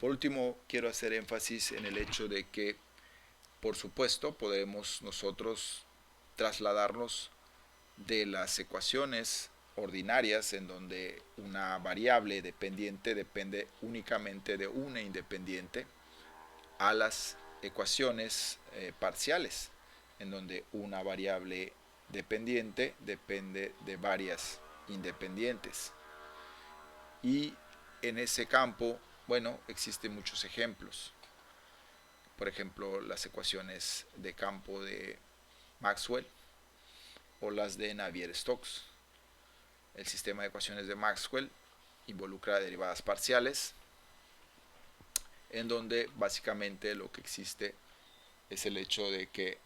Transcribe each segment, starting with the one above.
Por último, quiero hacer énfasis en el hecho de que, por supuesto, podemos nosotros trasladarnos de las ecuaciones ordinarias en donde una variable dependiente depende únicamente de una independiente a las ecuaciones parciales en donde una variable dependiente depende de varias independientes. Y en ese campo, bueno, existen muchos ejemplos. Por ejemplo, las ecuaciones de campo de Maxwell o las de Navier-Stokes. El sistema de ecuaciones de Maxwell involucra derivadas parciales, en donde básicamente lo que existe es el hecho de que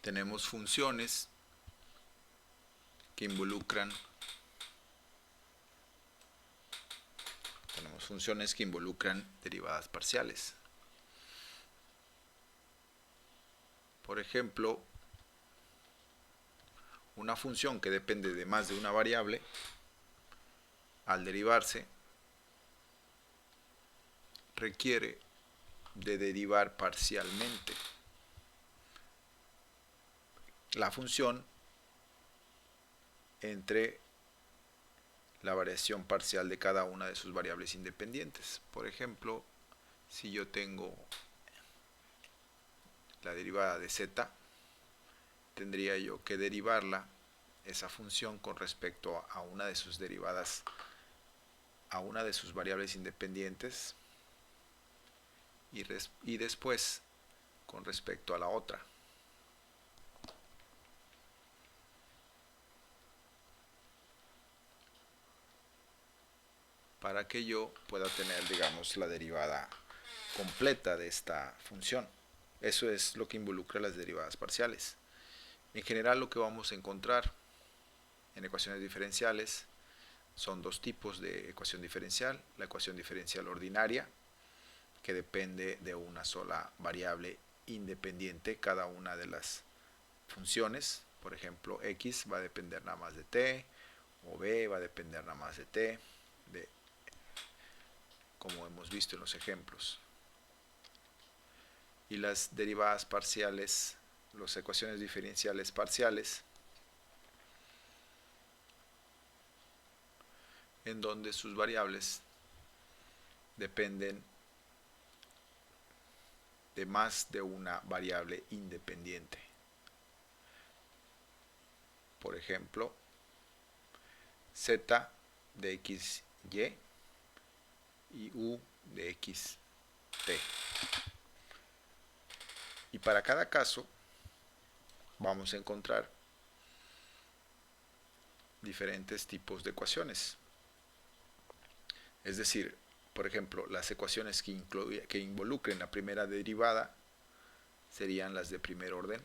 tenemos funciones que involucran derivadas parciales. Por ejemplo, una función que depende de más de una variable, al derivarse, requiere de derivar parcialmente la función entre la variación parcial de cada una de sus variables independientes. Por ejemplo, si yo tengo la derivada de z, tendría yo que derivarla, esa función, con respecto a una de sus derivadas, a una de sus variables independientes, y después con respecto a la otra. Para que yo pueda tener, digamos, la derivada completa de esta función. Eso es lo que involucra las derivadas parciales. En general, lo que vamos a encontrar en ecuaciones diferenciales son dos tipos de ecuación diferencial: la ecuación diferencial ordinaria, que depende de una sola variable independiente cada una de las funciones. Por ejemplo, x va a depender nada más de t, o b va a depender nada más de t, como hemos visto en los ejemplos. Y las derivadas parciales, las ecuaciones diferenciales parciales, en donde sus variables dependen de más de una variable independiente. Por ejemplo, z de x, y u de x, t. Y para cada caso vamos a encontrar diferentes tipos de ecuaciones. Es decir, por ejemplo, las ecuaciones que involucren la primera derivada serían las de primer orden,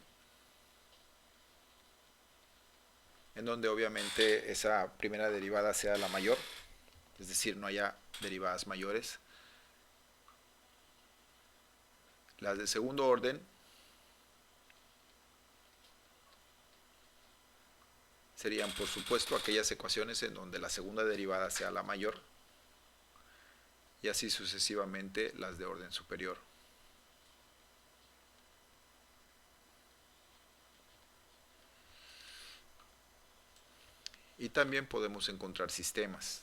en donde obviamente esa primera derivada sea la mayor, es decir, no haya derivadas mayores. Las de segundo orden serían, por supuesto, aquellas ecuaciones en donde la segunda derivada sea la mayor, y así sucesivamente las de orden superior. Y también podemos encontrar sistemas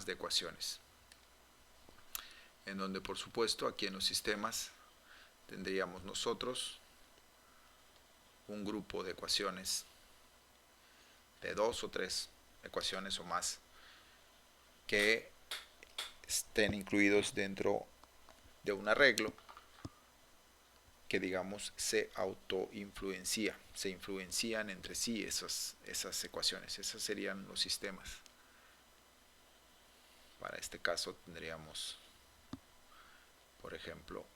de ecuaciones, en donde, por supuesto, aquí en los sistemas tendríamos nosotros un grupo de ecuaciones de 2 o 3 ecuaciones o más que estén incluidos dentro de un arreglo que, digamos, se autoinfluencia, se influencian entre sí esas ecuaciones. Esos serían los sistemas. Para este caso tendríamos, por ejemplo,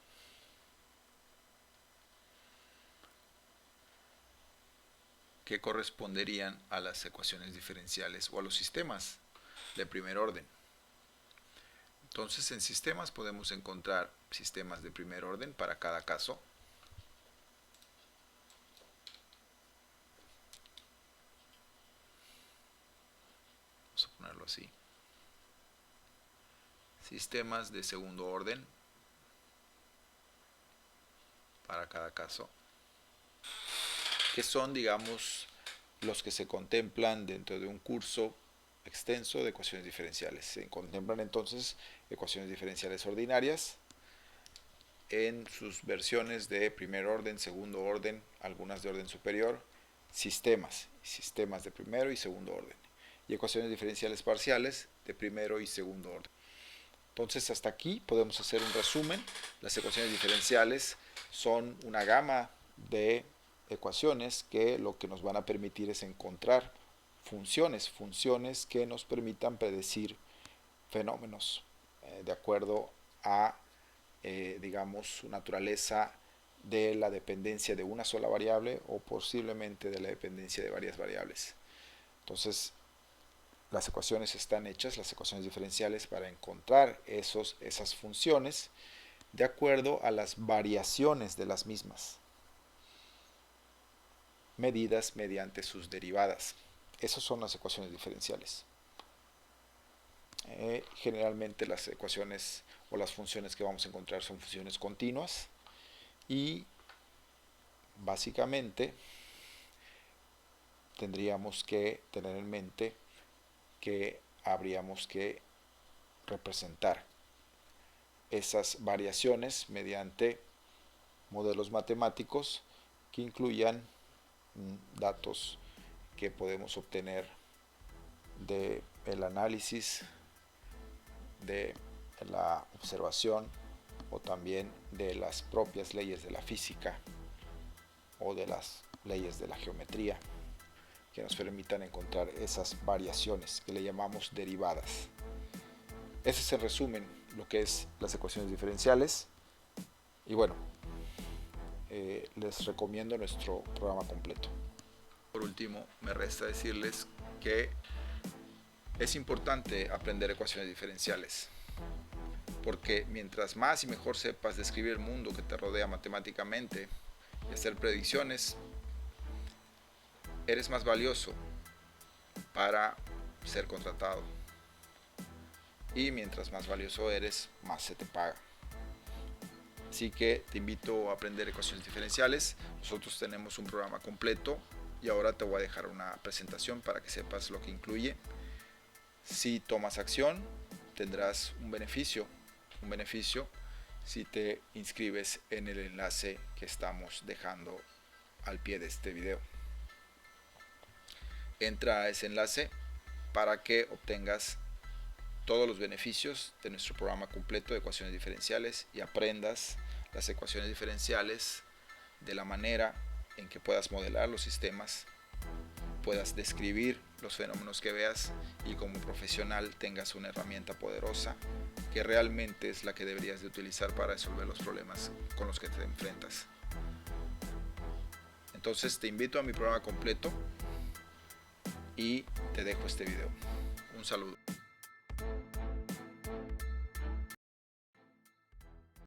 que corresponderían a las ecuaciones diferenciales o a los sistemas de primer orden. Entonces, en sistemas podemos encontrar sistemas de primer orden para cada caso. Vamos a ponerlo así. Sistemas de segundo orden para cada caso, que son, digamos, los que se contemplan dentro de un curso extenso de ecuaciones diferenciales. Se contemplan entonces ecuaciones diferenciales ordinarias en sus versiones de primer orden, segundo orden, algunas de orden superior, sistemas de primero y segundo orden, y ecuaciones diferenciales parciales de primero y segundo orden. Entonces, hasta aquí podemos hacer un resumen. Las ecuaciones diferenciales son una gama de ecuaciones que lo que nos van a permitir es encontrar funciones que nos permitan predecir fenómenos de acuerdo a, digamos, su naturaleza de la dependencia de una sola variable o posiblemente de la dependencia de varias variables. Entonces, las ecuaciones están hechas, las ecuaciones diferenciales, para encontrar esas funciones de acuerdo a las variaciones de las mismas, medidas mediante sus derivadas. Esas son las ecuaciones diferenciales. Generalmente las ecuaciones o las funciones que vamos a encontrar son funciones continuas y básicamente tendríamos que tener en mente que habríamos que representar esas variaciones mediante modelos matemáticos que incluyan datos que podemos obtener del análisis, de la observación o también de las propias leyes de la física o de las leyes de la geometría, que nos permitan encontrar esas variaciones que le llamamos derivadas. Ese es en resumen lo que es las ecuaciones diferenciales. Y bueno, les recomiendo nuestro programa completo. Por último, me resta decirles que es importante aprender ecuaciones diferenciales, porque mientras más y mejor sepas describir el mundo que te rodea matemáticamente y hacer predicciones, eres más valioso para ser contratado. Y mientras más valioso eres, más se te paga. Así que te invito a aprender ecuaciones diferenciales. Nosotros tenemos un programa completo y ahora te voy a dejar una presentación para que sepas lo que incluye. Si tomas acción, tendrás un beneficio si te inscribes en el enlace que estamos dejando al pie de este video. Entra a ese enlace para que obtengas todos los beneficios de nuestro programa completo de ecuaciones diferenciales y aprendas las ecuaciones diferenciales de la manera en que puedas modelar los sistemas, puedas describir los fenómenos que veas y como profesional tengas una herramienta poderosa que realmente es la que deberías de utilizar para resolver los problemas con los que te enfrentas. Entonces te invito a mi programa completo y te dejo este video. Un saludo.